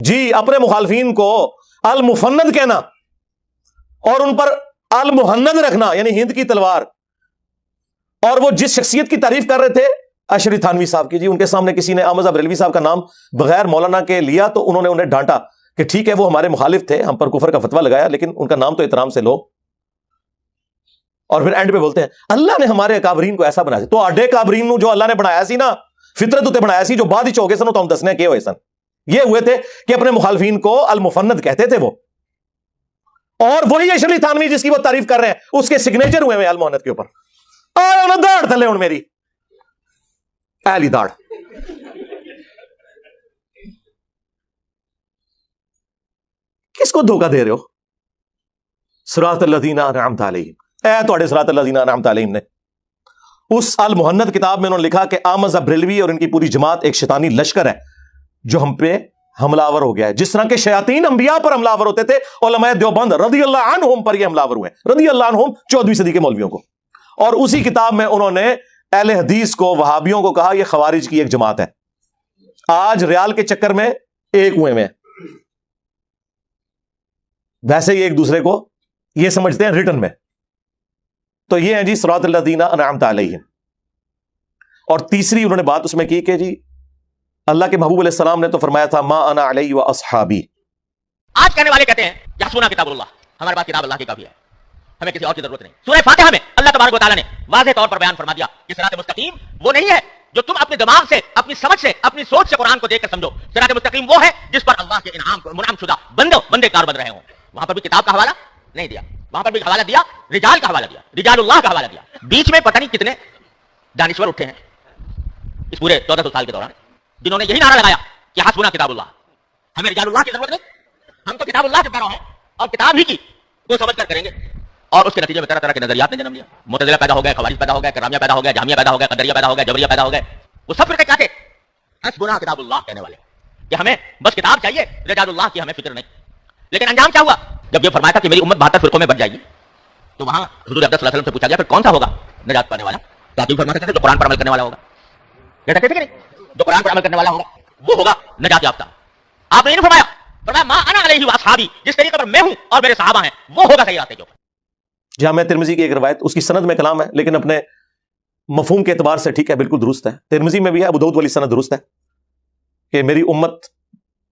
جی اپنے مخالفین کو المفند کہنا اور ان پر المہند رکھنا، یعنی ہند کی تلوار. اور وہ جس شخصیت کی تعریف کر رہے تھے اشری تھانوی صاحب کی، جی ان کے سامنے کسی نے احمد بریلوی صاحب کا نام بغیر مولانا کے لیا تو انہوں نے انہیں ڈانٹا کہ ٹھیک ہے وہ ہمارے مخالف تھے، ہم پر کفر کا فتویٰ لگایا، لیکن ان کا نام تو احترام سے لو. اور پھر اینڈ پہ بولتے ہیں اللہ نے ہمارے اکابرین کو ایسا بنایا. تو اڈے اکابرین نو جو اللہ نے بنایا سی نا، فطرت اتے بنایا سی، جو بعد ہی چوگے سن تو ہم دسنے کے ہوئے سن، یہ ہوئے تھے کہ اپنے مخالفین کو المفند کہتے تھے وہ. اور وہی اشرف تھانوی جس کی وہ تعریف کر رہے ہیں اس کے سگنیچر ہوئے ہیں المحنت کے اوپر. آیا انہیں داڑھ تھلے ہوں میری اہلی داڑھ. کس کو دھوکہ دے رہے ہو؟ صراط الذین انعمت علیہم، اے تواڈے صراط الذین انعمت علیہم نے. اس المحنت کتاب میں انہوں نے لکھا کہ احمد بریلوی اور ان کی پوری جماعت ایک شیطانی لشکر ہے جو ہم پہ حملہ آور ہو گیا ہے. جس طرح کے شیاطین انبیاء پر حملہ آور ہوتے تھے، علماء دیوبند رضی اللہ عنہم پر یہ حملہ آور ہوئے، رضی اللہ عنہم 14ویں صدی کے مولویوں کو. اور اسی کتاب میں انہوں نے اہل حدیث کو، وہابیوں کو کہا یہ خوارج کی ایک جماعت ہے. آج ریال کے چکر میں ایک ہوئے میں، ویسے ہی ایک دوسرے کو یہ سمجھتے ہیں ریٹن میں. تو یہ ہیں جی صراط الذین انعمت علیہم. اور تیسری انہوں نے بات اس میں کی کہ جی اللہ کے محبوب علیہ السلام نے تو فرمایا تھا ما انا علیہ و اصحابی. آج کہنے والے کہتے ہیں یحسبنا کتاب اللہ، ہمارے پاس کتاب اللہ کی کافی ہے، ہمیں کسی اور کی ضرورت نہیں. سورہ فاتحہ میں اللہ تبارک و تعالیٰ نے واضح طور پر بیان فرما دیا کہ صراط مستقیم وہ نہیں ہے جو تم اپنے دماغ سے، اپنی سمجھ سے، اپنی سوچ سے قرآن کو دیکھ کر سمجھو. صراط مستقیم وہ ہے جس پر اللہ کے منعم شدہ بندے کار بن رہے ہوں. وہاں پر بھی کتاب کا حوالہ نہیں دیا، وہاں پر بھی حوالہ دیا رجال کا حوالہ دیا، رجال اللہ کا حوالہ دیا. بیچ میں پتہ نہیں کتنے دانشور اٹھے ہیں اس پورے 1400 سال کے دوران جنہوں نے یہی نعرہ لگایا کہ حسبنا کتاب اللہ، ہمیں رجال اللہ کی ضرورت نہیں، ہم تو کتاب اللہ کے پیرو ہیں اور کتاب ہی کی کو سمجھ کر کریں گے. اور اس کے نتیجے میں طرح طرح کے نظریات نے جنم لیا. معتزلہ پیدا ہو گئے، خوارج پیدا ہو گئے، کرامیہ پیدا ہو گئے، جہمیہ پیدا ہو گئے، قدریہ پیدا ہو گئے، جبریہ پیدا ہو گئے. وہ سب فرقے کیا تھے؟ حسبنا کتاب اللہ کہنے والے کہ ہمیں بس کتاب چاہیے، رجال اللہ کی ہمیں فکر نہیں. لیکن انجام کیا ہوا؟ جب یہ فرمایا تھا کہ میری امت 72 فرقوں میں بٹ جائے گی تو وہاں حضور اقدس صلی اللہ علیہ وسلم سے پوچھا گیا پھر کون سا ہوگا نجات پانے والا؟ تو آپ فرماتے تھے جو قرآن پر عمل کرنے والا ہوگا. کہتے تھے کہ نہیں جو قرآن پر عمل کرنے والا ہوگا وہ ہوگا نجات یافتہ. آپ نے نہیں فرمایا، فرمایا ما انا علیہ و اصحابی، جس طریقے پر میں ہوں اور میرے صحابہ ہیں وہ ہوگا صحیح راستے کے اوپر. جامعہ ترمذی کی ایک روایت، اس کی سند میں کلام ہے لیکن اپنے مفہوم کے اعتبار سے ٹھیک ہے، بالکل درست ہے. ترمذی میں بھی ہے، ابو داؤد والی سند درست ہے کہ میری امت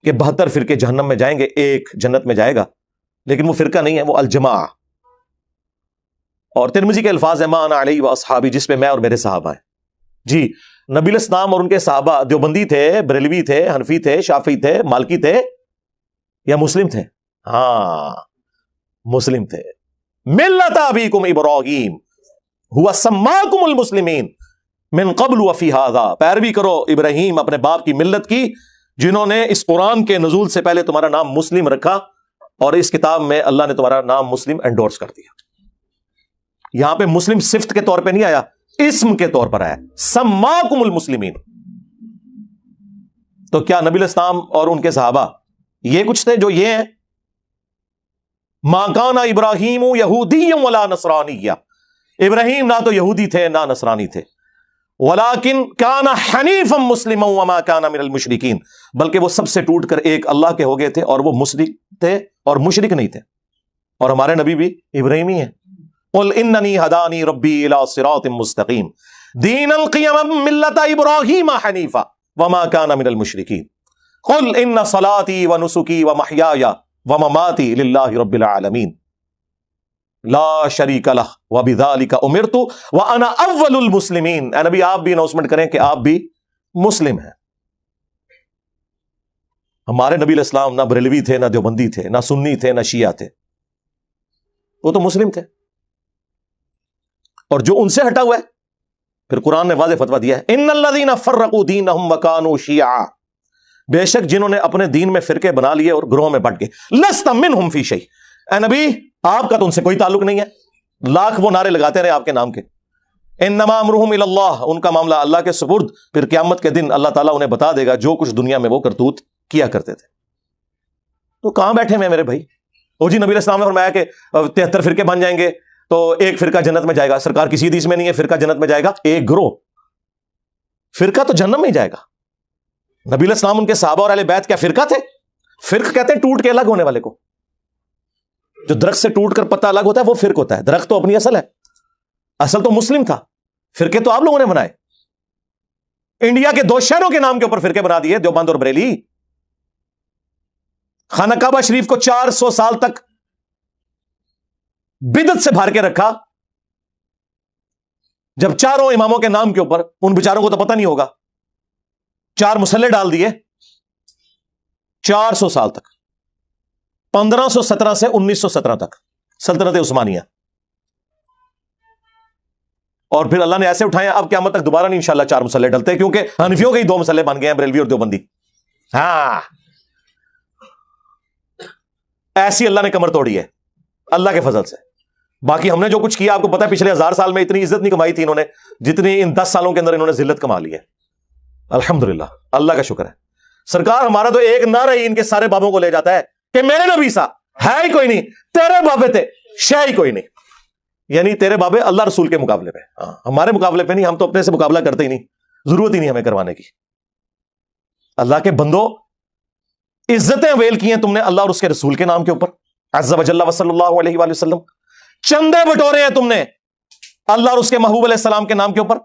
کے 72 فرقے جہنم میں جائیں گے، ایک جنت میں جائے گا، لیکن وہ فرقہ نہیں ہے، وہ الجماع. اور ترمذی کے الفاظ ہیں ما انا علیہ و اصحابی، جس پہ میں اور میرے صحابہ ہیں. جی نبی الاسلام اور ان کے صحابہ دیوبندی تھے، بریلوی تھے، حنفی تھے، شافعی تھے، مالکی تھے یا مسلم تھے؟ ہاں مسلم تھے. ملت ابیکم ابراہیم هو سماکم المسلمین من قبل وفی ھذا، پیروی کرو ابراہیم اپنے باپ کی ملت کی جنہوں نے اس قرآن کے نزول سے پہلے تمہارا نام مسلم رکھا اور اس کتاب میں اللہ نے تمہارا نام مسلم انڈورس کر دیا. یہاں پہ مسلم صفت کے طور پہ نہیں آیا، اسم کے طور پر آیا، سماکم المسلمین. تو کیا نبی الاسلام اور ان کے صحابہ یہ کچھ تھے جو یہ ہیں؟ ما کان ابراہیم یہودی ولا نصرانی، ابراہیم نہ تو یہودی تھے نہ نصرانی تھے. ولیکن کان حنیفا مسلما وما کان من المشرکین، بلکہ وہ سب سے ٹوٹ کر ایک اللہ کے ہو گئے تھے اور وہ مسلم تھے اور مشرک نہیں تھے. اور ہمارے نبی بھی ابراہیمی ہیں. قل اننی ہدانی ربی الی صراط مستقیم دینا قیما ملت ابراہیم حنیفا وما کان من المشرکین قل ان صلاتی ونسکی ومحیای ومماتی للہ رب العالمین لا شریک لہ وبذالک امرت وانا اول المسلمین. اے نبی آپ بھی اناؤنسمنٹ کریں کہ آپ بھی مسلم ہیں. ہمارے نبی علیہ السلام نہ بریلوی تھے، نہ دیوبندی تھے، نہ سنی تھے، نہ شیعہ تھے، وہ تو مسلم تھے. اور جو ان سے ہٹا ہوا ہے پھر قرآن نے واضح فتویٰ دیا ہے ان الذین فرقوا دینہم وکانوا شیعا، بے شک جنہوں نے اپنے دین میں فرقے بنا لیے اور گروہوں میں بٹ گئے. لست منہم فی شیء، اے نبی آپ کا تو ان سے کوئی تعلق نہیں ہے. لاکھ وہ نعرے لگاتے رہے آپ کے نام کے. انما امرہم الی اللہ، ان کا معاملہ اللہ کے سپرد، پھر قیامت کے دن اللہ تعالیٰ انہیں بتا دے گا جو کچھ دنیا میں وہ کرتوت کیا کرتے تھے. تو کہاں بیٹھے ہیں میرے بھائی؟ وہ جی نبی علیہ السلام نے فرمایا کہ 73 فرقے بن جائیں گے تو ایک فرقہ جنت میں جائے گا. سرکار کسی حدیث میں نہیں ہے فرقہ جنت میں جائے گا، ایک گروہ. فرقہ تو جنت میں ہی جائے گا. نبی علیہ السلام ان کے صحابہ اور اہل بیت کیا فرقہ تھے؟ فرق کہتے ہیں ٹوٹ کے الگ ہونے والے کو. جو درخت سے ٹوٹ کر پتا الگ ہوتا ہے وہ فرق ہوتا ہے. درخت تو اپنی اصل ہے, اصل تو مسلم تھا, فرقے تو آپ لوگوں نے بنائے. انڈیا کے 2 شہروں کے نام کے اوپر فرقے بنا دیے, دیوبند اور بریلی. خانہ کعبہ شریف کو 400 سال تک بدعت سے بھار کے رکھا. جب چاروں اماموں کے نام کے اوپر, ان بیچاروں کو تو پتہ نہیں ہوگا, 4 مسلح ڈال دیے 400 سال تک, 1517 سے 1917 تک سلطنت عثمانیہ. اور پھر اللہ نے ایسے اٹھائے, اب قیامت تک دوبارہ نہیں انشاءاللہ 4 مسلح ڈلتے, کیونکہ حنفیوں کے ہی 2 مسلح بن گئے ہیں, بریلوی اور دیوبندی. ہاں, ایسی اللہ نے کمر توڑی ہے اللہ کے فضل سے. باقی ہم نے جو کچھ کیا آپ کو پتا ہے, پچھلے 1000 سال میں اتنی عزت نہیں کمائی تھی انہوں نے جتنی ان 10 سالوں کے اندر انہوں نے ذلت کما لی ہے. الحمدللہ, اللہ کا شکر ہے. سرکار ہمارا تو ایک نعرہ ہی ان کے سارے بابوں کو لے جاتا ہے کہ میرے نبی سا ہے ہی کوئی نہیں, تیرے بابے تھے شے ہی کوئی نہیں. یعنی تیرے بابے اللہ رسول کے مقابلے پہ, ہمارے مقابلے پہ نہیں, ہم تو اپنے سے مقابلہ کرتے ہی نہیں, ضرورت ہی نہیں ہمیں کروانے کی. اللہ کے بندو, عزتیں ویل کی ہیں تم نے اللہ اور اس کے رسول کے نام کے اوپر, عز و جل و صلی اللہ علیہ وآلہ وسلم. چندے بٹورے ہیں تم نے اللہ اور اس کے محبوب علیہ السلام کے نام کے اوپر.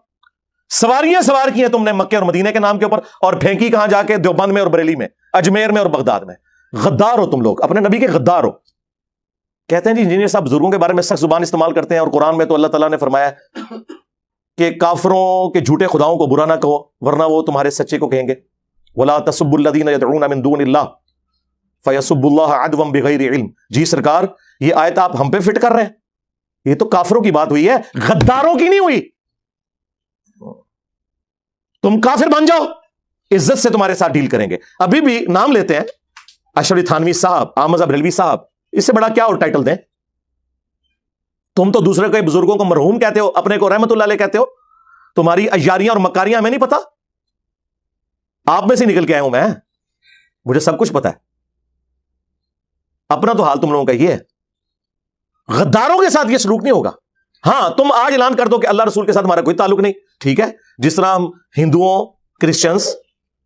سواریاں سوار کی ہیں تم نے مکے اور مدینے کے نام کے اوپر, اور پھینکی کہاں جا کے, دیوبند میں اور بریلی میں, اجمیر میں اور بغداد میں. غدار ہو تم لوگ, اپنے نبی کے غدار ہو. کہتے ہیں جی انجینئر صاحب بزرگوں کے بارے میں سخت زبان استعمال کرتے ہیں, اور قرآن میں تو اللہ تعالیٰ نے فرمایا کہ کافروں کے جھوٹے خداؤں کو برا نہ کہو ورنہ وہ تمہارے سچے کو کہیں گے. وَلَا تَسُبُّوا الَّذِينَ يَدْعُونَ مِن دُونِ اللَّهِ فَيَسُبُّوا اللَّهَ عَدْوًا بِغَيْرِ عِلْمٍ. جی سرکار یہ آیت آپ ہم پہ فٹ کر رہے ہیں, یہ تو کافروں کی بات ہوئی ہے, غداروں کی نہیں ہوئی. تم کافر بن جاؤ, عزت سے تمہارے ساتھ ڈیل کریں گے. ابھی بھی نام لیتے ہیں اشرف علی تھانوی صاحب, احمد بریلوی صاحب, اس سے بڑا کیا اور ٹائٹل دیں. تم تو دوسرے کے بزرگوں کو مرحوم کہتے ہو, اپنے کو رحمت اللہ علیہ کہتے ہو. تمہاری عیاریاں اور مکاریاں ہمیں نہیں پتا, آپ میں سے نکل کے آیا ہوں میں, مجھے سب کچھ پتا ہے. اپنا تو حال تم لوگوں کا یہ ہے. غداروں کے ساتھ یہ سلوک نہیں ہوگا. ہاں تم آج اعلان کر دو کہ اللہ رسول کے ساتھ ہمارا کوئی تعلق نہیں, ٹھیک ہے. جس طرح ہم ہندوؤں, کرسچنس,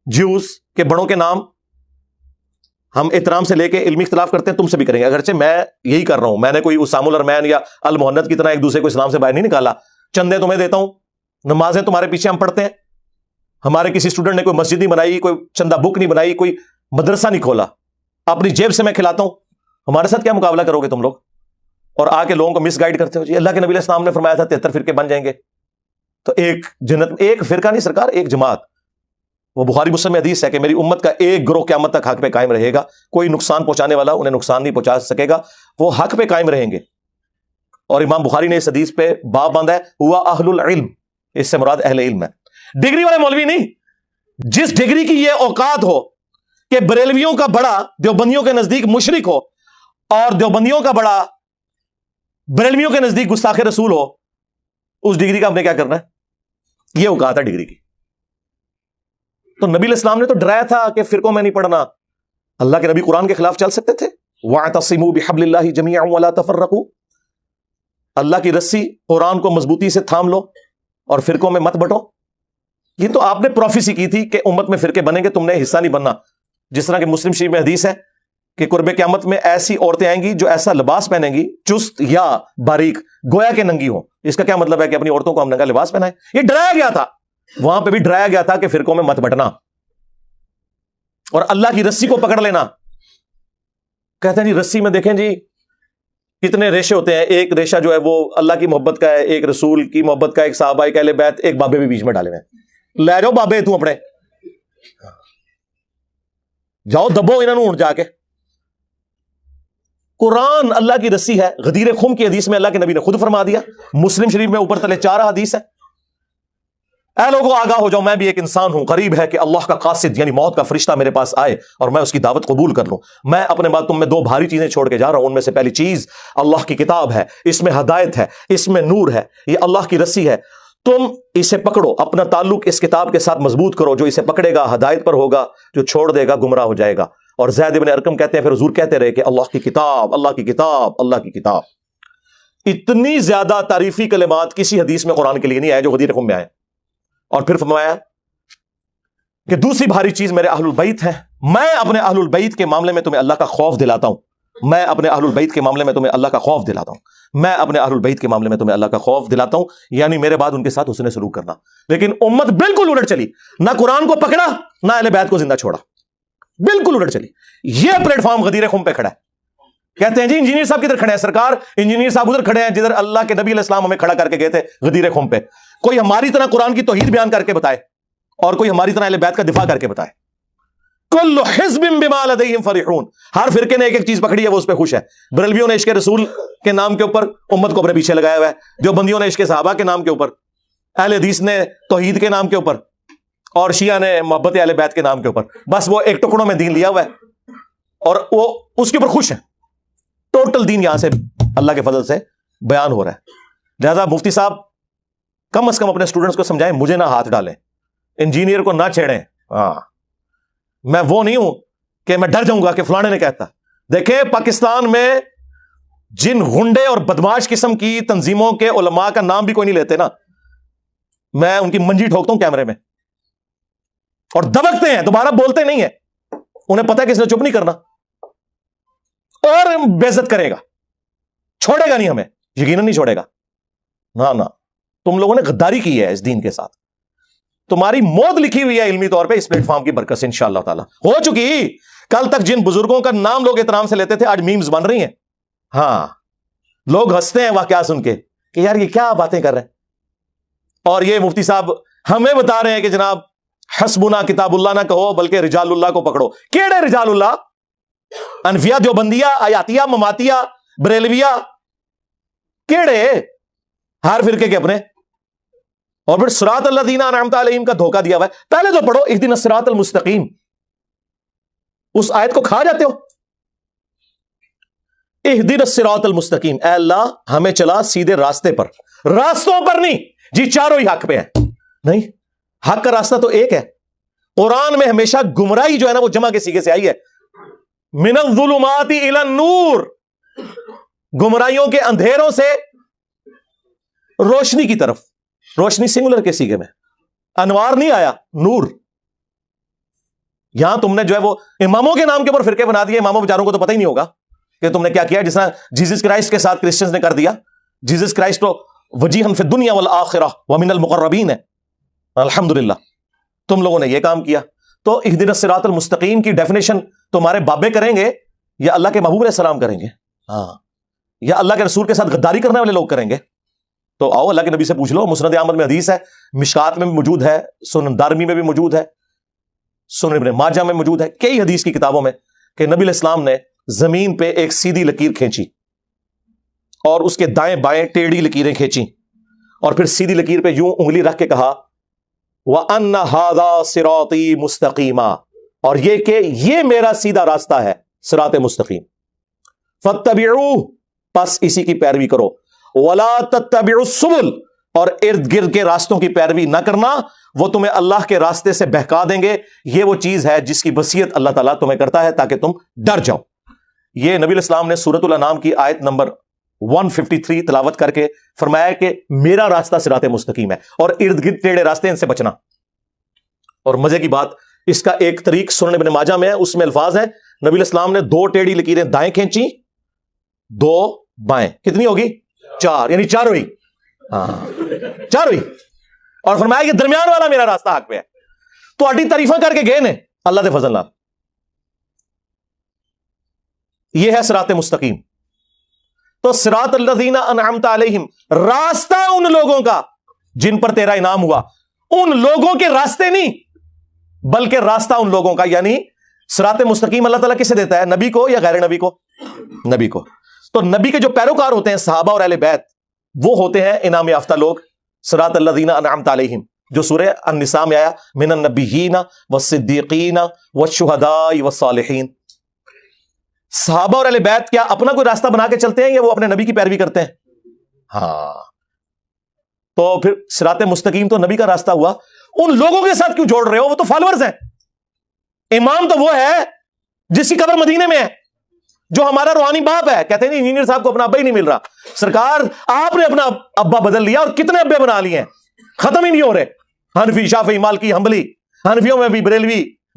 جیوز کے بڑوں کے نام ہم احترام سے لے کے علمی اختلاف کرتے ہیں, تم سے بھی کریں گے. اگرچہ میں یہی کر رہا ہوں, میں نے کوئی اسام الارمین یا المحنت کی طرح ایک دوسرے کو اسلام سے باہر نہیں نکالا. چندے تمہیں دیتا ہوں, نمازیں تمہارے پیچھے ہم پڑھتے ہیں. ہمارے کسی اسٹوڈنٹ نے کوئی مسجد نہیں بنائی, کوئی چندہ بک نہیں بنائی, کوئی مدرسہ نہیں کھولا, اپنی جیب سے میں کھلاتا ہوں. ہمارے ساتھ کیا مقابلہ کرو گے تم لوگ؟ اور آ کے لوگوں کو مس گائیڈ کرتے ہو. جی اللہ کے نبی علیہ السلام نے فرمایا تھا 73 فرقے بن جائیں گے. تو ایک جنت, ایک فرقہ نہیں سرکار, ایک جماعت. وہ بخاری مسلم میں حدیث ہے کہ میری امت کا ایک گروہ قیامت تک حق پہ قائم رہے گا, کوئی نقصان پہنچانے والا انہیں نقصان نہیں پہنچا سکے گا, وہ حق پہ قائم رہیں گے. اور امام بخاری نے اس حدیث پہ باب باندھا ہے, ہوا اہل العلم, اس سے مراد اہل علم ہے, ڈگری والے مولوی نہیں. جس ڈگری کی یہ اوقات ہو کہ بریلویوں کا بڑا دیوبندیوں کے نزدیک مشرک ہو, اور دیوبندیوں کا بڑا بریلویوں کے نزدیک گستاخ رسول ہو, اس ڈگری کا ہم نے کیا کرنا ہے؟ یہ اوقات ہے ڈگری کی. تو نبی علیہ السلام نے تو ڈرایا تھا کہ فرقوں میں نہیں پڑھنا. اللہ کے نبی قرآن کے خلاف چل سکتے تھے؟ وَاعْتَصِمُوا بِحَبْلِ اللَّهِ جَمِيعًا وَلَا تَفَرَّقُوا. اللہ کی رسی قرآن کو مضبوطی سے تھام لو اور فرقوں میں مت بٹو. یہ تو آپ نے پروفیسی کی تھی کہ امت میں فرقے بنیں گے, تم نے حصہ نہیں بننا. جس طرح کہ مسلم شریف میں حدیث ہے کہ قرب قیامت میں ایسی عورتیں آئیں گی جو ایسا لباس پہنیں گی چست یا باریک, گویا کہ ننگی ہوں. اس کا کیا مطلب ہے کہ اپنی عورتوں کو ہم ننگا لباس پہنائیں؟ یہ ڈرایا گیا تھا, وہاں پہ بھی ڈرایا گیا تھا کہ فرقوں میں مت بٹنا اور اللہ کی رسی کو پکڑ لینا. کہتے ہیں جی رسی میں دیکھیں جی کتنے ریشے ہوتے ہیں, ایک ریشہ جو ہے وہ اللہ کی محبت کا ہے, ایک رسول کی محبت کا, ایک صحابہ, ایک اہل بیت, ایک بابے بھی بیچ میں ڈالے ہوئے ہیں. لے جاؤ بابے تو اپنے, جاؤ دبو انہوں نے جا کے. قرآن اللہ کی رسی ہے. غدیر خم کی حدیث میں اللہ کے نبی نے خود فرما دیا. مسلم شریف میں اوپر تلے 4 حدیث ہے. اے لوگوں آگاہ ہو جاؤ, میں بھی ایک انسان ہوں, قریب ہے کہ اللہ کا قاصد یعنی موت کا فرشتہ میرے پاس آئے اور میں اس کی دعوت قبول کر لوں. میں اپنے بعد تم میں 2 بھاری چیزیں چھوڑ کے جا رہا ہوں. ان میں سے پہلی چیز اللہ کی کتاب ہے, اس میں ہدایت ہے, اس میں نور ہے, یہ اللہ کی رسی ہے. تم اسے پکڑو, اپنا تعلق اس کتاب کے ساتھ مضبوط کرو. جو اسے پکڑے گا ہدایت پر ہوگا, جو چھوڑ دے گا گمراہ ہو جائے گا. اور زید بن ارقم کہتے ہیں پھر حضور کہتے رہے کہ اللہ کی کتاب, اللہ کی کتاب, اللہ کی کتاب. اتنی زیادہ تعریفی کلمات کسی حدیث میں قرآن کے لیے نہیں آئے جو غدیر خم میں آئے. اور پھر فرمایا کہ دوسری بھاری چیز میرے اہل البیت ہیں, میں اپنے اہل البیت کے معاملے میں تمہیں اللہ کا خوف دلاتا ہوں، میں اپنے اہل البیت کے معاملے میں تمہیں اللہ کا خوف دلاتا ہوں، میں اپنے اہل البیت کے معاملے میں تمہیں اللہ کا خوف دلاتا ہوں، یعنی میرے بعد ان کے ساتھ حسن سلوک کرنا۔ لیکن امت بالکل الٹ چلی، نہ قرآن کو پکڑا نہ اہل بیت کو زندہ چھوڑا، بالکل الٹ چلی۔ یہ پلیٹ فارم غدیر خم پہ کھڑا ہے۔ کہتے ہیں جی انجینئر صاحب کدھر کھڑے ہیں؟ سرکار انجینئر صاحب ادھر کھڑے ہیں جدھر اللہ کے نبی علیہ السلام ہمیں کھڑا کر کے گئے تھے غدیر خم پہ۔ کوئی ہماری طرح قرآن کی توحید بیان کر کے بتائے اور کوئی ہماری طرح اہل بیت کا دفاع کر کے بتائے۔ کل حزب بما لدیہم فرحون، ہر فرقے نے ایک ایک چیز پکڑی ہے، وہ اس پہ خوش ہے۔ بریلویوں نے عشق رسول کے نام کے اوپر امت کو اپنے پیچھے لگایا ہوا ہے، دیوبندیوں نے عشق صحابہ کے نام کے اوپر، اہل حدیث نے توحید کے نام کے اوپر، اور شیعہ نے محبت اہل بیت کے نام کے اوپر۔ بس وہ ایک ٹکڑوں میں دین لیا ہوا ہے اور وہ اس کے اوپر خوش ہیں۔ ٹوٹل دین یہاں سے اللہ کے فضل سے بیان ہو رہا ہے۔ لہذا مفتی صاحب کم از کم اپنے اسٹوڈنٹس کو سمجھائیں، مجھے نہ ہاتھ ڈالیں، انجینئر کو نہ چھیڑیں۔ ہاں میں وہ نہیں ہوں کہ میں ڈر جاؤں گا کہ فلانے نے کہتا۔ دیکھیں پاکستان میں جن غنڈے اور بدماش قسم کی تنظیموں کے علماء کا نام بھی کوئی نہیں لیتے نا، میں ان کی منجی ٹھوکتا ہوں کیمرے میں، اور دبکتے ہیں، دوبارہ بولتے نہیں ہیں، انہیں پتہ ہے کہ اس نے چپ نہیں کرنا اور بے عزت کرے گا، چھوڑے گا نہیں، ہمیں یقیناً نہیں چھوڑے گا۔ نہ تم لوگوں نے غداری کی ہے اس دین کے ساتھ، تمہاری موت لکھی ہوئی ہے علمی طور پہ اس پلیٹ فارم کی برکت سے انشاءاللہ تعالی ہو چکی۔ کل تک جن بزرگوں کا نام لوگ احترام سے لیتے تھے آج میمز بن رہی ہیں۔ ہاں لوگ ہنستے ہیں واقعہ سن کے کہ یار یہ کیا باتیں کر رہے ہیں، اور یہ مفتی صاحب ہمیں بتا رہے ہیں کہ جناب حسبنا کتاب اللہ نہ کہو بلکہ رجال اللہ کو پکڑو۔ کیڑے رجال اللہ؟ انفیہ، دیوبندیہ، آیاتیہ، مماتیہ، بریلویہ، کیڑے؟ ہر فرقے کے اپنے۔ اور پھر صراط الذین انعمت علیہم کا دھوکہ دیا ہوا ہے۔ پہلے تو پڑھو اہدنا الصراط المستقیم، اس آیت کو کھا جاتے ہو۔ اہدنا الصراط المستقیم، اے اللہ ہمیں چلا سیدھے راستے پر، راستوں پر نہیں جی چاروں ہی حق پہ ہیں، نہیں، حق کا راستہ تو ایک ہے۔ قرآن میں ہمیشہ گمراہی جو ہے نا وہ جمع کے سیغے سے آئی ہے، من الظلمات الی النور، گمراہیوں کے اندھیروں سے روشنی کی طرف۔ روشنی سنگولر کے سیغے میں، انوار نہیں آیا، نور۔ یہاں تم نے جو ہے وہ اماموں کے نام کے اوپر فرقے بنا دیے، اماموں بیچاروں کو تو پتہ ہی نہیں ہوگا کہ تم نے کیا کیا، جس طرح جیزس کرائسٹ کے ساتھ کرسچنز نے کر دیا۔ جیزس کرائسٹ تو وجیہا فی الدنیا والآخرہ ومن المقربین ہے، الحمدللہ تم لوگوں نے یہ کام کیا۔ تو اہدنا الصراط المستقیم کی ڈیفینیشن تمہارے بابے کریں گے یا اللہ کے محبوب علیہ السلام کریں گے؟ ہاں، یا اللہ کے رسول کے ساتھ غداری کرنے والے لوگ کریں گے؟ تو آؤ اللہ کے نبی سے پوچھ لو۔ مسند احمد میں حدیث ہے، مشکات میں بھی موجود ہے، سنن دارمی میں بھی موجود ہے، سنن ابن ماجہ میں موجود ہے، کئی حدیث کی کتابوں میں، کہ نبی علیہ السلام نے زمین پہ ایک سیدھی لکیر کھینچی اور اس کے دائیں بائیں ٹیڑھی لکیریں کھینچی، اور پھر سیدھی لکیر پہ یوں انگلی رکھ کے کہا وَأَنَّ هَذَا صِرَاطِي مُسْتَقِيمًا، اور یہ کہ یہ میرا سیدھا راستہ ہے، صراط مستقیم، فَاتَّبِعُوهُ، پس اسی کی پیروی کرو، وَلَا تَتَّبِعُوا السُّبُلَ، اور ارد گرد کے راستوں کی پیروی نہ کرنا، وہ تمہیں اللہ کے راستے سے بہکا دیں گے۔ یہ وہ چیز ہے جس کی وصیت اللہ تعالیٰ تمہیں کرتا ہے تاکہ تم ڈر جاؤ۔ یہ نبی علیہ السلام نے سورۃ الانعام کی آیت نمبر 153 تلاوت کر کے فرمایا کہ میرا راستہ صراط مستقیم ہے، اور ارد گرد ٹیڑھے راستے ان سے بچنا۔ اور مزے کی بات، اس کا ایک طریق سنن ابن ماجہ میں ہے، اس میں الفاظ ہیں نبی علیہ السلام نے 2 ٹیڑھی لکیریں دائیں کھینچی، 2 بائیں، کتنی ہوگی؟ 4، یعنی چاروں ہی، ہاں چاروں ہی، اور فرمایا کہ درمیان والا میرا راستہ حق پہ ہے۔ تو اڈی تعریفاں کر کے گئے نے اللہ دے فضل نال۔ یہ ہے صراط مستقیم۔ تو صراط الذین انعمت علیہم، راستہ ان لوگوں کا جن پر تیرا انعام ہوا، ان لوگوں کے راستے نہیں بلکہ راستہ ان لوگوں کا، یعنی صراط مستقیم اللہ تعالیٰ کسے دیتا ہے؟ نبی کو یا غیر نبی کو؟ نبی کو۔ تو نبی کے جو پیروکار ہوتے ہیں صحابہ اور اہل بیت، وہ ہوتے ہیں انعام یافتہ لوگ، صراط الذین انعمت علیہم، جو سورہ النساء میں آیا، من النبیین والصدیقین والشہداء والصالحین۔ صحابہ اور اہل بیت کیا اپنا کوئی راستہ بنا کے چلتے ہیں یا وہ اپنے نبی کی پیروی کرتے ہیں؟ ہاں، تو پھر صراط مستقیم تو نبی کا راستہ ہوا، ان لوگوں کے ساتھ کیوں جوڑ رہے ہو؟ وہ تو فالوورز ہیں۔ امام تو وہ ہے جس کی قبر مدینے میں ہے، جو ہمارا روحانی باپ ہے۔ کہتے ہیں نہیں انجینئر صاحب کو اپنا ابا ہی نہیں مل رہا۔ سرکار آپ نے اپنا ابا بدل لیا، اور کتنے ابے بنا لیے ہیں، ختم ہی نہیں ہو رہے۔ حنفی، شافعی، مالکی، حنبلی، حنفیوں میں بھی بریلوی،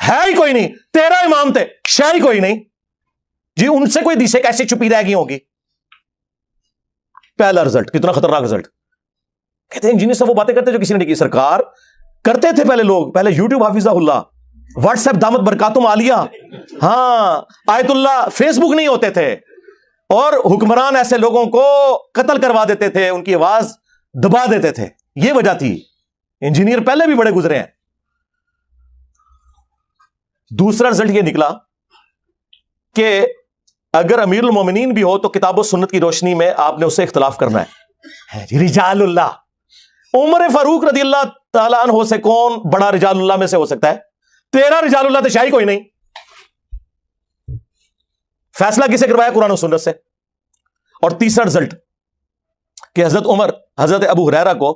ہے ہی کوئی نہیں, 13 امام تھے, شہ ہی کوئی نہیں جی, ان سے کوئی حدیثیں کیسے چھپی رہ گئی ہوگی. پہلا رزلٹ, کتنا خطرناک رزلٹ. کہتے ہیں انجینئر صاحب وہ باتیں کرتے جو کسی نے نہیں کی. سرکار کرتے تھے پہلے لوگ, پہلے یوٹیوب حافظہ اللہ, واٹس ایپ دامت برکاتم عالیہ, ہاں آیت اللہ, فیس بک نہیں ہوتے تھے, اور حکمران ایسے لوگوں کو قتل کروا دیتے تھے, ان کی آواز دبا دیتے تھے. یہ وجہ تھی. انجینئر پہلے بھی بڑے گزرے ہیں. دوسرا رزلٹ یہ نکلا کہ اگر امیر المومنین بھی ہو تو کتاب و سنت کی روشنی میں آپ نے اس سے اختلاف کرنا ہے. رجال اللہ, عمر فاروق رضی اللہ تعالیٰ عنہ سے کون بڑا رجال اللہ میں سے ہو سکتا ہے؟ 13 رجال اللہ تو شاہی کوئی نہیں. فیصلہ کسے کروایا؟ قرآن و سنت سے. اور تیسرا رزلٹ کہ حضرت عمر حضرت ابو ہریرہ کو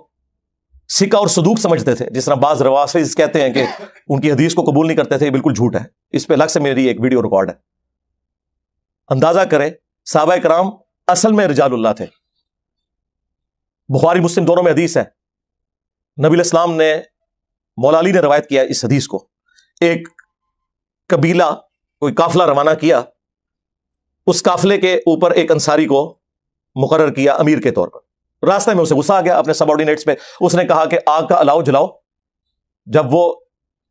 سکہ اور صدوق سمجھتے تھے, جس طرح بعض روافض کہتے ہیں کہ ان کی حدیث کو قبول نہیں کرتے تھے. یہ بالکل جھوٹ ہے. اس پہ الگ سے میری ایک ویڈیو ریکارڈ ہے. اندازہ کریں صحابہ کرام اصل میں رجال اللہ تھے. بخاری مسلم دونوں میں حدیث ہے. نبی الاسلام نے, مولا علی نے روایت کیا اس حدیث کو. ایک قبیلہ کوئی قافلہ روانہ کیا, اس قافلے کے اوپر ایک انصاری کو مقرر کیا امیر کے طور پر. راستے میں اسے غصہ آ گیا اپنے سب آرڈینیٹس پہ. اس نے کہا کہ آگ کا الاؤ جلاؤ. جب وہ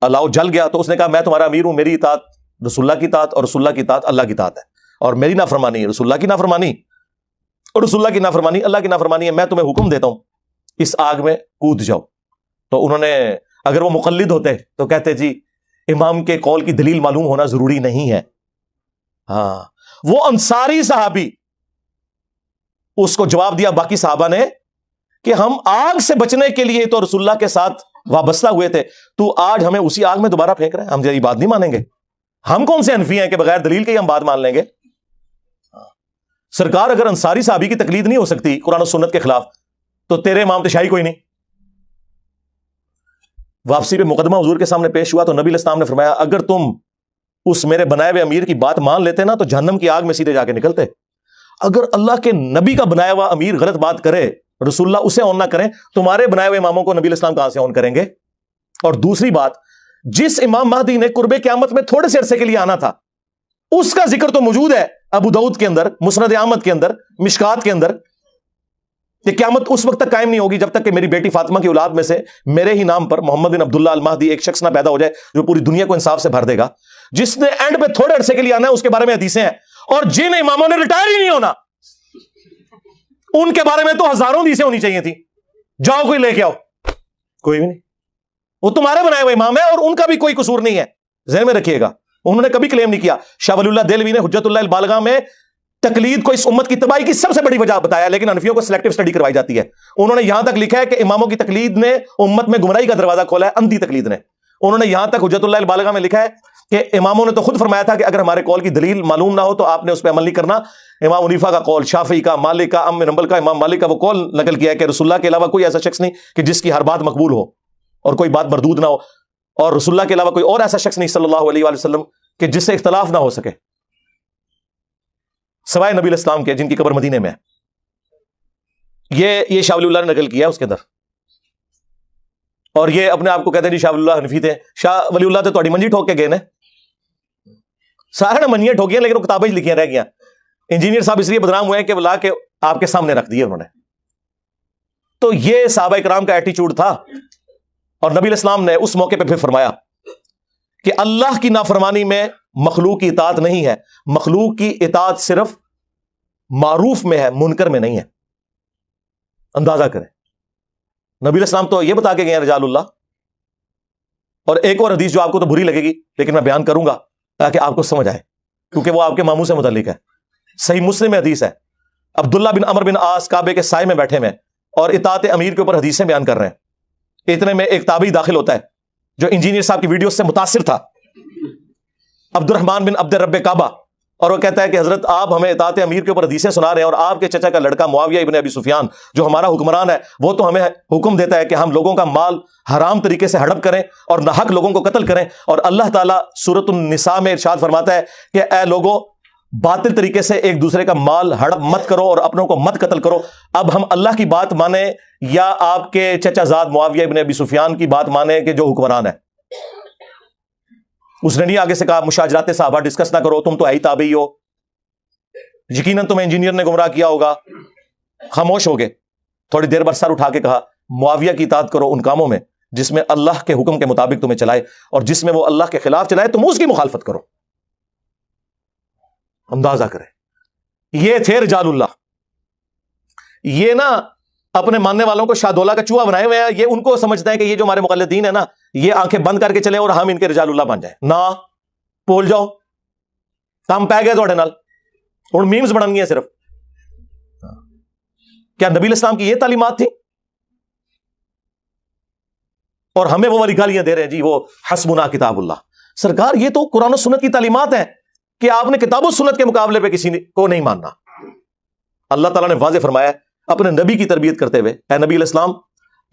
الاؤ جل گیا تو اس نے کہا میں تمہارا امیر ہوں, میری اطاعت رسول اللہ کی اطاعت, اور رسول اللہ کی اطاعت اللہ کی اطاعت ہے, اور میری نافرمانی رسول اللہ کی نافرمانی, اور رسول اللہ کی نافرمانی اللہ کی نافرمانی ہے. میں تمہیں حکم دیتا ہوں اس آگ میں کود جاؤ. تو انہوں نے, اگر وہ مقلد ہوتے تو کہتے جی امام کے قول کی دلیل معلوم ہونا ضروری نہیں ہے. ہاں, وہ انصاری صحابی اس کو جواب دیا باقی صحابہ نے کہ ہم آگ سے بچنے کے لیے تو رسول اللہ کے ساتھ وابستہ ہوئے تھے, تو آج ہمیں اسی آگ میں دوبارہ پھینک رہے ہیں. ہم یہ بات نہیں مانیں گے. ہم کون سے حنفی ہیں کہ بغیر دلیل کے ہی ہم بات مان لیں گے؟ سرکار اگر انصاری صحابی کی تقلید نہیں ہو سکتی قرآن و سنت کے خلاف, تو تیرے امام تشاہی کوئی نہیں. واپسی پہ مقدمہ حضور کے سامنے پیش ہوا تو نبی علیہ السلام نے فرمایا اگر تم اس میرے بنائے ہوئے امیر کی بات مان لیتے نا تو جہنم کی آگ میں سیدھے جا کے نکلتے. اگر اللہ کے نبی کا بنایا ہوا امیر غلط بات کرے, رسول اللہ اسے آن نہ کریں, تمہارے بنائے ہوئے اماموں کو نبی علیہ السلام کہاں سے آن کریں گے؟ اور دوسری بات, جس امام مہدی نے قرب قیامت میں تھوڑے سے عرصے کے لیے آنا تھا, اس کا ذکر تو موجود ہے ابو داؤد کے اندر, مسند احمد کے اندر, مشکات کے اندر. یہ قیامت اس وقت تک قائم نہیں ہوگی جب تک کہ میری بیٹی فاطمہ کی اولاد میں سے میرے ہی نام پر محمد بن عبداللہ المہدی ایک شخص نہ پیدا ہو جائے جو پوری دنیا کو انصاف سے بھر دے گا. جس نے اینڈ پہ تھوڑے عرصے کے لیے آنا ہے اس کے بارے میں حدیثیں ہیں, اور جن اماموں نے ریٹائر ہی نہیں ہونا ان کے بارے میں تو ہزاروں حدیثیں ہونی چاہیے تھی. جاؤ کوئی لے کے آؤ. کوئی بھی نہیں. وہ تمہارے بنائے ہوئے امام ہیں اور ان کا بھی کوئی قصور نہیں ہے, ذہن میں رکھیے گا. انہوں نے کبھی کلیم نہیں کیا. شاہ ولی اللہ دہلوی نے حجت اللہ البالغہ میں تقلید کو اس امت کی تباہی کی سب سے بڑی وجہ بتایا, لیکن حنفیوں کو سلیکٹو اسٹڈی کروائی جاتی ہے. انہوں نے یہاں تک لکھا ہے کہ اماموں کی تقلید نے امت میں گمراہی کا دروازہ کھولا ہے, اندھی تقلید نے. انہوں نے یہاں تک حجت اللہ البالغہ میں لکھا ہے کہ اماموں نے تو خود فرمایا تھا کہ اگر ہمارے قول کی دلیل معلوم نہ ہو تو آپ نے اس پہ عمل نہیں کرنا. امام حنیفہ کا قول, شافعی کا, مالک کا, ام بن حنبل کا, امام مالک کا وہ قول نقل کیا ہے کہ رسول اللہ کے علاوہ کوئی ایسا شخص نہیں کہ جس کی ہر بات مقبول ہو اور کوئی بات مردود نہ ہو, اور رسول اللہ کے علاوہ کوئی اور ایسا شخص نہیں صلی اللہ علیہ وآلہ وسلم کہ جس سے اختلاف نہ ہو سکے سوائے نبی علیہ السلام کے جن کی قبر مدینے میں ہے. یہ شاہ ولی اللہ نے نقل کیا اس کے اندر. اور یہ اپنے آپ کو کہتے ہیں جی شاہ ولی اللہ حنفی تھے. شاہ ولی اللہ تو تھوڑی منجی ٹھوک کے گئے نا, سارے نے منجیاں ٹھوکیاں لیکن وہ کتابیں لکھیاں رہ گیا. انجینئر صاحب اس لیے بدنام ہوئے ہیں کہ وہ لا کے آپ کے سامنے رکھ دیے انہوں نے. تو یہ صحابہ کرام کا ایٹیچیوڈ تھا. اور نبی علیہ السلام نے اس موقع پہ پھر فرمایا کہ اللہ کی نافرمانی میں مخلوق کی اطاعت نہیں ہے, مخلوق کی اطاعت صرف معروف میں ہے, منکر میں نہیں ہے. اندازہ کریں, نبی علیہ السلام تو یہ بتا کے گئے ہیں رجال اللہ. اور ایک اور حدیث جو آپ کو تو بری لگے گی لیکن میں بیان کروں گا تاکہ آپ کو سمجھ آئے, کیونکہ وہ آپ کے ماموں سے متعلق ہے. صحیح مسلم میں حدیث ہے, عبداللہ بن عمر بن عاص کعبے کے سائے میں بیٹھے ہیں اور اطاعت امیر کے اوپر حدیثیں بیان کر رہے ہیں. اتنے میں ایک تابعی داخل ہوتا ہے جو انجینئر صاحب کی ویڈیو سے متاثر تھا, عبد الرحمن بن عبد رب کعبہ, اور وہ کہتا ہے کہ حضرت آپ ہمیں اطاعت امیر کے اوپر حدیثیں سنا رہے ہیں, اور آپ کے چچا کا لڑکا معاویہ ابن ابی سفیان جو ہمارا حکمران ہے وہ تو ہمیں حکم دیتا ہے کہ ہم لوگوں کا مال حرام طریقے سے ہڑپ کریں اور ناحق لوگوں کو قتل کریں. اور اللہ تعالیٰ سورۃ النساء میں ارشاد فرماتا ہے کہ اے لوگوں باطل طریقے سے ایک دوسرے کا مال ہڑپ مت کرو اور اپنوں کو مت قتل کرو. اب ہم اللہ کی بات مانیں یا آپ کے چچا زاد معاویہ ابن ابی سفیان کی بات مانیں کہ جو حکمران ہے؟ اس نے نہیں آگے سے کہا مشاجرات صحابہ ڈسکس نہ کرو، تم تو ہے ہی تابعی ہو، یقیناً تمہیں انجینئر نے گمراہ کیا ہوگا. خاموش ہو گئے. تھوڑی دیر بعد سر اٹھا کے کہا معاویہ کی اطاعت کرو ان کاموں میں جس میں اللہ کے حکم کے مطابق تمہیں چلائے، اور جس میں وہ اللہ کے خلاف چلائے تم اس کی مخالفت کرو. اندازہ کرے یہ تھے رجال اللہ. یہ نا اپنے ماننے والوں کو شاہ دولا کا چوہا بنائے ہوئے ہیں. یہ ان کو سمجھتے ہیں کہ یہ جو ہمارے مقلدین ہیں نا یہ آنکھیں بند کر کے چلے اور ہم ان کے رجال اللہ بن جائیں. نہ بول جاؤ کام پہ گئے تھوڑے نال اور میمز بنانی ہے صرف. کیا نبی علیہ السلام کی یہ تعلیمات تھی؟ اور ہمیں وہ والی گالیاں دے رہے ہیں جی وہ حسبنا کتاب اللہ. سرکار یہ تو قرآن و سنت کی تعلیمات ہیں کہ آپ نے کتاب و سنت کے مقابلے پہ کسی کو نہیں ماننا. اللہ تعالیٰ نے واضح فرمایا اپنے نبی کی تربیت کرتے ہوئے، اے نبی علیہ السلام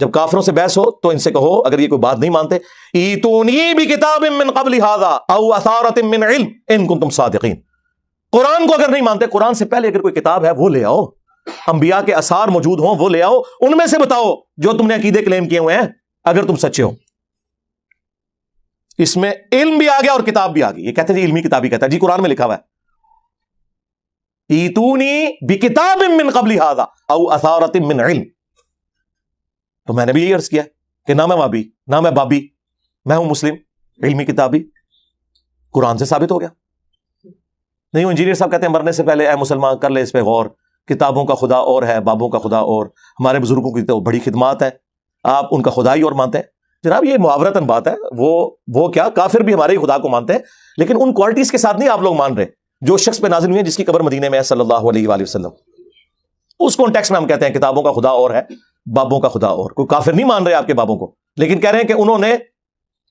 جب کافروں سے بحث ہو تو ان سے کہو اگر یہ کوئی بات نہیں مانتے ایتونی بکتاب من قبل ھذا او اثارۃ من علم ان کنتم صادقین. قرآن کو اگر نہیں مانتے قرآن سے پہلے اگر کوئی کتاب ہے وہ لے آؤ، انبیاء کے آثار موجود ہوں وہ لے آؤ، ان میں سے بتاؤ جو تم نے عقیدے کلیم کیے ہوئے ہیں اگر تم سچے ہو. اس میں علم بھی آ گیا اور کتاب بھی آ گئی. یہ کہتے ہیں جی علمی کتاب ہی کہتا ہے، جی قرآن میں لکھا ہوا ہے ایتونی بکتاب من قبل ھذا او اثارۃ من علم. تو میں نے بھی یہی عرض کیا کہ نہ میں وابی نہ میں بابی، میں ہوں مسلم علمی کتابی. قرآن سے ثابت ہو گیا. نہیں وہ انجینئر صاحب کہتے ہیں مرنے سے پہلے اے مسلمان کر لے اس پہ غور، کتابوں کا خدا اور ہے بابوں کا خدا اور. ہمارے بزرگوں کی تو بڑی خدمات ہیں، آپ ان کا خدا ہی اور مانتے ہیں. جناب یہ معاورتاً بات ہے، وہ کیا کافر بھی ہمارے ہی خدا کو مانتے ہیں، لیکن ان کوالٹیز کے ساتھ نہیں آپ لوگ مان رہے جو شخص پہ نازل ہوئی ہیں جس کی قبر مدینے میں ہے صلی اللہ علیہ وآلہ وسلم. اس کانٹیکسٹ میں ہم کہتے ہیں کتابوں کا خدا اور ہے بابوں کا خدا اور. کوئی کافر نہیں مان رہے آپ کے بابوں کو، لیکن کہہ رہے ہیں کہ انہوں نے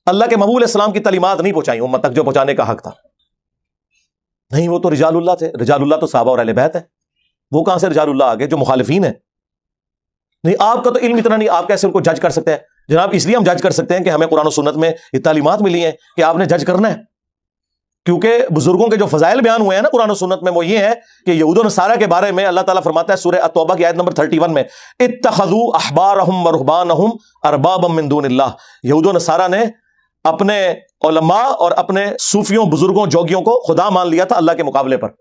اللہ کے محبوب علیہ السلام کی تعلیمات نہیں پہنچائی امت تک جو پہنچانے کا حق تھا. نہیں وہ تو رجال اللہ تھے. رجال اللہ تو صحابہ اور اہل بیت ہے. وہ کہاں سے رجال اللہ آگے جو مخالفین ہیں؟ نہیں آپ کا تو علم اتنا نہیں، آپ کیسے ان کو جج کر سکتے ہیں؟ جناب اس لیے ہم جج کر سکتے ہیں کہ ہمیں قرآن و سنت میں یہ تعلیمات ملی ہیں کہ آپ نے جج کرنا ہے. کیونکہ بزرگوں کے جو فضائل بیان ہوئے ہیں نا قرآن و سنت میں وہ یہ ہے کہ یہود و نصارہ کے بارے میں اللہ تعالیٰ فرماتا ہے سورہ التوبہ کی آیت نمبر 31 میں اتخذوا احبارهم ورهبانهم اربابا من دون اللہ. یہود و نصارہ نے اپنے علماء اور اپنے صوفیوں بزرگوں جوگیوں کو خدا مان لیا تھا اللہ کے مقابلے پر.